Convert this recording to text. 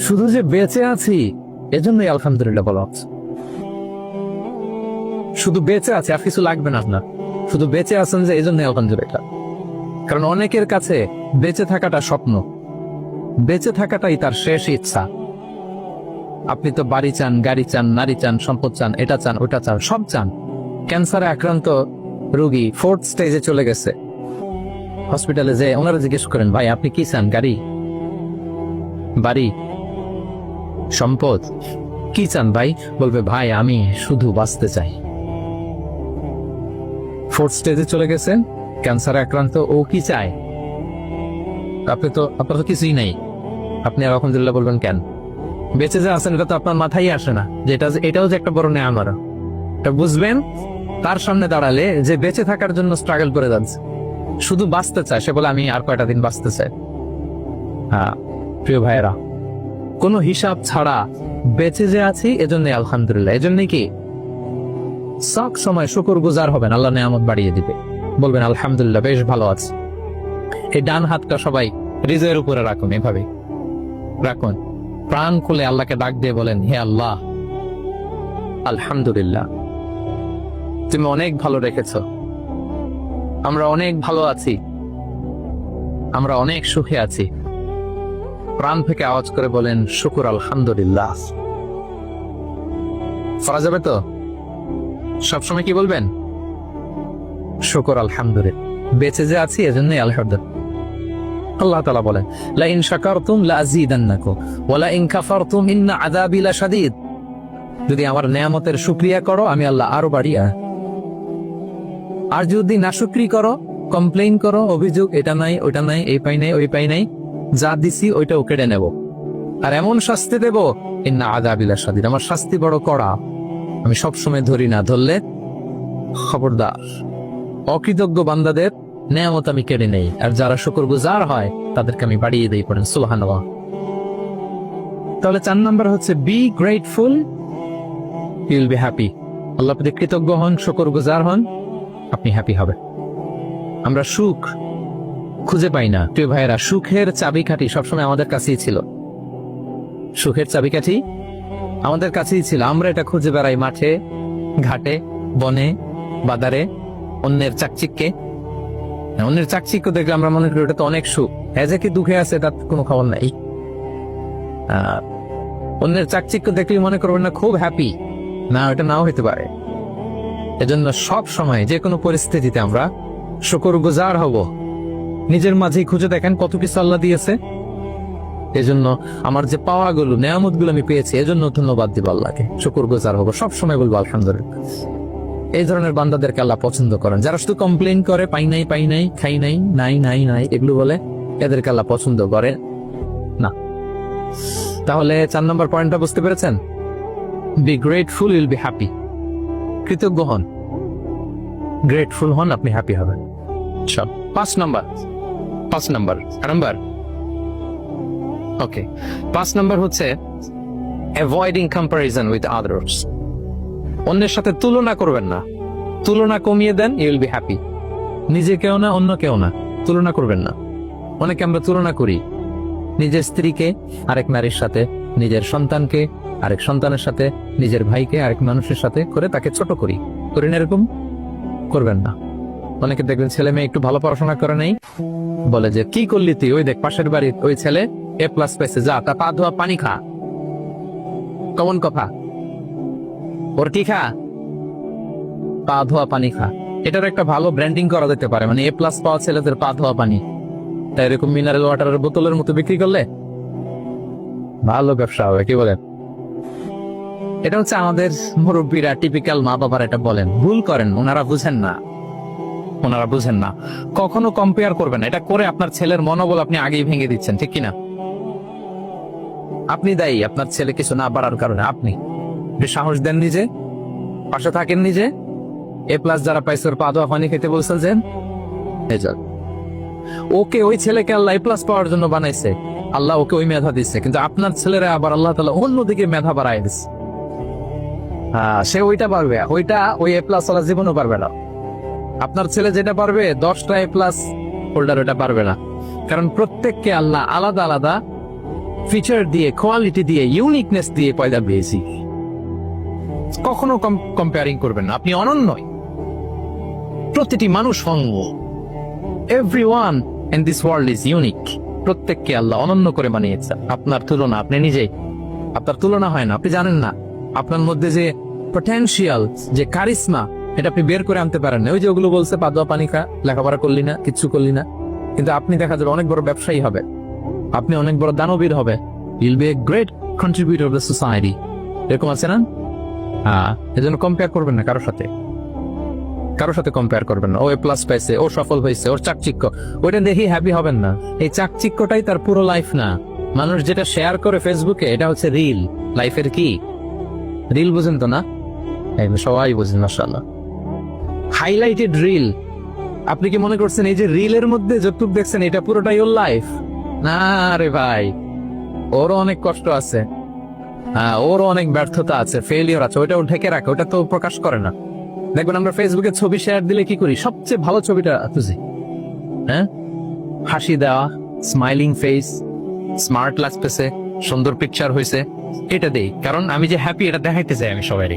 শুধু যে বেঁচে আছি এজন্যই আলহামদুলিল্লাহ বলা হচ্ছে। শুধু বেঁচে আছে, আর কিছু লাগবে না আপনার, শুধু বেঁচে আছেন যে এজন্যই আলহামদুলিল্লাহ। কারণ অনেকের কাছে বেঁচে থাকাটা স্বপ্ন, বেঁচে থাকাটাই তার শেষ ইচ্ছা। আপনি তো বাড়ি চান, গাড়ি চান, নারী চান, সম্পদ চান, এটা চান, ওটা চান, সব চান। ক্যান্সারে আক্রান্ত রোগী 4th স্টেজে চলে গেছে, হসপিটালে যে ওনারা জিজ্ঞেস করেন, ভাই আপনি কি চান? গাড়ি, বাড়ি, সম্পদ, কি চান ভাই? বলবে, ভাই আমি শুধু বাঁচতে চাই। 4th স্টেজে চলে গেছেন, ক্যান্সারে আক্রান্ত, ও কি চায়? আপনার তো কিছুই নাই, আপনি আর আলহামদুলিল্লাহ বলবেন কেন? বেঁচে যে আছেন এটা তো আপনার মাথায় আসে না, এটাও যে একটা বড় নেয়ামত। এটা বুঝবেন তার সামনে দাঁড়ালে যে বেঁচে থাকার জন্য স্ট্রাগল করে যাচ্ছে, শুধু বাঁচতে চায়। সে বলে, আমি আর কয়টা দিন বাঁচতে চাই। হ্যাঁ প্রিয় ভাইয়েরা, কোনো হিসাব ছাড়া বেঁচে যে আছি এজন্য আলহামদুলিল্লাহ। এজন্য কি সব সময় শুকরগুজার হবেন, আল্লাহ নেয়ামত বাড়িয়ে দিবে। বলবেন আলহামদুলিল্লাহ, বেশ ভালো আছে। এই ডান হাতটা সবাই হৃদয়ের উপরে রাখুন, এভাবে রাখুন, প্রাণ খুলে আল্লাহকে ডাক দিয়ে বলেন, হে আল্লাহ আলহামদুলিল্লাহ, তুমি অনেক ভালো রেখেছ, আমরা অনেক ভালো আছি, আমরা অনেক সুখে আছি। প্রাণ থেকে আওয়াজ করে বলেন শুকুর আলহামদুলিল্লাহ। করা যাবে তো? সবসময় কি বলবেন? শুকুর আলহামদুলিল্লাহ, বেঁচে যে আছি এজন্যই আলহামদুলিল্লাহ। আল্লাহ তাআলা বলেন, লা ইন শাকারতুম লাযীদান্নাকুম ওয়া লা ইন কাফারতুম ইন্না আযাবি লাশাদীদ। যদি আমার নেয়ামতের শুকরিয়া করো আমি আল্লাহ আরো বাড়িয়ে, আর যদি নাশুকরি করো, কমপ্লেইন করো, অভিযোগ এটা নাই ওটা নাই, এই পাই নাই ওই পাই নাই, যা দিছি ওইটাও কেড়ে নেব, আর এমন শাস্তি দেব, ইন্না আযাবি লাশাদীদ, আমার শাস্তি বড় কড়া। আমি সবসময় ধরি না, ধরলে খবরদার। অকৃতজ্ঞ বান্দাদের নেয়ামত আমি কেড়ে নেই, আর যারা শুকরগুজার হয় তাদেরকে আমি বাড়িয়ে দেই। পড়েন সুবহানাল্লাহ। তাহলে 4 নাম্বার হচ্ছে be grateful, you will be happy. আল্লাহ প্রতি কৃতজ্ঞ হন, শুকরগুজার হন, আপনি হ্যাপি হবে। আমরা সুখ খুঁজে পাই না প্রিয় ভাইয়েরা। সুখের চাবিকাঠি সবসময় আমাদের কাছেই ছিল, সুখের চাবিকাঠি আমাদের কাছেই ছিল। আমরা এটা খুঁজে বেড়াই মাঠে, ঘাটে, বনে, বাজারে, অন্যের চাকচিক্যে। অন্যের চাকচিক্য দেখলে আমরা মনে করি ওটা তো অনেক সুখ, যে কি দুঃখে আছে তার কোনো খবর নাই। অন্যের চাকচিক্য দেখলে মনে করবেন না খুব হ্যাপি, না ওটা নাও হতে পারে। এজন্য সব সময় যে কোনো পরিস্থিতিতে আমরা শুকরগুজার হব। নিজের মাঝেই খুঁজে দেখেন কত কিছু আল্লাহ দিয়েছে। এজন্য আমার যে পাওয়াগুলো, নেয়ামতগুলো আমি পেয়েছি, এজন্য ধন্যবাদ দিব আল্লাহকে, শুকরগুজার হব, সব সময় বলবো আলহামদুলিল্লাহ। এই ধরনের বান্দাদেরকে আল্লাহ পছন্দ করেন। যারা শুধু কমপ্লেইন করে, পাই নাই পাই নাই, খাই নাই, নাই নাই নাই, এগুলো বলে, এদেরকে আল্লাহ পছন্দ করে না। তাহলে 4 নম্বর পয়েন্টটা বুঝতে পেরেছেন? Be grateful, you'll be happy. কৃতজ্ঞ হন, গ্রেটফুল হন, আপনি হ্যাপি হবেন। 5 নাম্বার ওকে, 5 নাম্বার হচ্ছে অ্যাভয়েডিং কম্পারিজন উইথ আদার্স। অন্যের সাথে তুলনা করবেন না, তুলনা কমিয়ে দেন, ইউ উইল বি হ্যাপি। নিজে কেউ না, অন্য কেউ না, তুলনা করবেন না। অনেকে আমরা তুলনা করি, নিজের স্ত্রীকে আরেক নারীর সাথে, নিজের সন্তানকে আরেক সন্তানের সাথে, নিজের ভাইকে আরেক মানুষের সাথে করে তাকে ছোট করি না, এরকম করবেন না। অনেকে দেখবেন ছেলে মেয়ে একটু ভালো পড়াশোনা করে নাই, বলে যে কি করলি তুই, ওই দেখ পাশের বাড়ির ওই ছেলে A+ পেয়েছে, যা তা পা ধোয়া পানি খা। কমন কথা, ওর কি খা? পা ধোয়া পানি খা। এটার একটা ভালো ব্র্যান্ডিং করা যেতে পারে, মানে A+ পাওয়া ছেলেদের পা ধোয়া পানি, তাই এরকম মিনারেল ওয়াটারের বোতলের মতো বিক্রি করলে ভালো ব্যবসা হবে, কি বলেন? এটা হচ্ছে আমাদের মুরব্বীরা, টিপিক্যাল মা বাবারা এটা বলেন, ভুল করেন, ওনারা বুঝেন না। কখনো কম্পেয়ার করবেন না, এটা করে আপনার ছেলের মনোবল আপনি আগেই ভেঙে দিচ্ছেন, ঠিক কিনা? আপনি দায়ী আপনার ছেলে কিছু না পারার কারণে। আপনি সাহস দেন নিজে, পাশে থাকেন নিজে। A+ যারা পাইছে ওর পা ধোয়া পানি খেতে বলছেন, ওকে, ওই ছেলেকে আল্লাহ A+ পাওয়ার জন্য বানাইছে, আল্লাহ ওকে ওই মেধা দিচ্ছে, কিন্তু আপনার ছেলেরা আবার আল্লাহ তাআলা অন্যদিকে মেধা বাড়ায় দিচ্ছে। সে ওইটা পারবে, ওইটা ওই A+ ওরা জীবনও পারবে না। আপনার ছেলে যেটা পারবে 10টা A+ হোল্ডার ওটা পারবে না, কারণ প্রত্যেককে আল্লাহ আলাদা আলাদা ফিচার দিয়ে, কোয়ালিটি দিয়ে, ইউনিকনেস দিয়ে পয়দা পেয়েছি। কখনো কম্পেয়ারিং করবেন না, আপনি অনন্যই। প্রতিটি মানুষ অনন্য। Everyone in this world is unique. প্রত্যেককে আল্লাহ অনন্য করে বানিয়েছেন। আপনার তুলনা আপনি নিজেই, আপনার তুলনা হয় না, আপনি জানেন না আপনার মধ্যে যে পটেনশিয়াল, যে কারিশমা, এটা আপনি বের করে আনতে পারেন না। ওই যে ওগুলো বলছে পাদুয়া পানি খা, লেখাপড়া করলি না, কিচ্ছু করলি না, কিন্তু আপনি দেখা যাবে অনেক বড় ব্যবসায়ী হবে, আপনি অনেক বড় দানবীর হবে। You'll B a great contributor of the society. এরকম আছে না? হ্যাঁ, এজন্য কম্পেয়ার করবেন না কারোর সাথে, কারোর সাথে কম্পেয়ার করবেন না। ও এ প্লাস পাইছে, ও সফল হয়েছে, ওর চাকচিক্য, ওইটা দেখি হ্যাপি হবেন না। এই চাকচিক্যটাই তার পুরো লাইফ না। মানুষ যেটা শেয়ার করে ফেসবুকে, এটা হচ্ছে রিল। লাইফের কি রিল বুঝেন তো না? সবাই বুঝেন মাশাআল্লাহ। Highlighted reel. আপনি কি মনে করছেন এই যে রিলের মধ্যে যতটুকু দেখছেন এটা পুরোটাই ওর লাইফ? না রে ভাই, ওরও অনেক কষ্ট আছে, হ্যাঁ, ওরও অনেক ব্যর্থতা আছে, ফেলিওর আছে, ওটা ও ঢেকে রাখে, ওটা তো প্রকাশ করে না। দেখবেন আমরা ফেসবুকে ছবি শেয়ার দিলে কি করি? সবচেয়ে ভালো ছবিটা তুজি, হ্যাঁ, হাসি দেওয়া, স্মাইলিং ফেস, স্মার্ট লাগতেছে, সুন্দর পিকচার হয়েছে, এটা দেই। কারণ আমি যে হ্যাপি এটা দেখাইতে চাই আমি সবাই।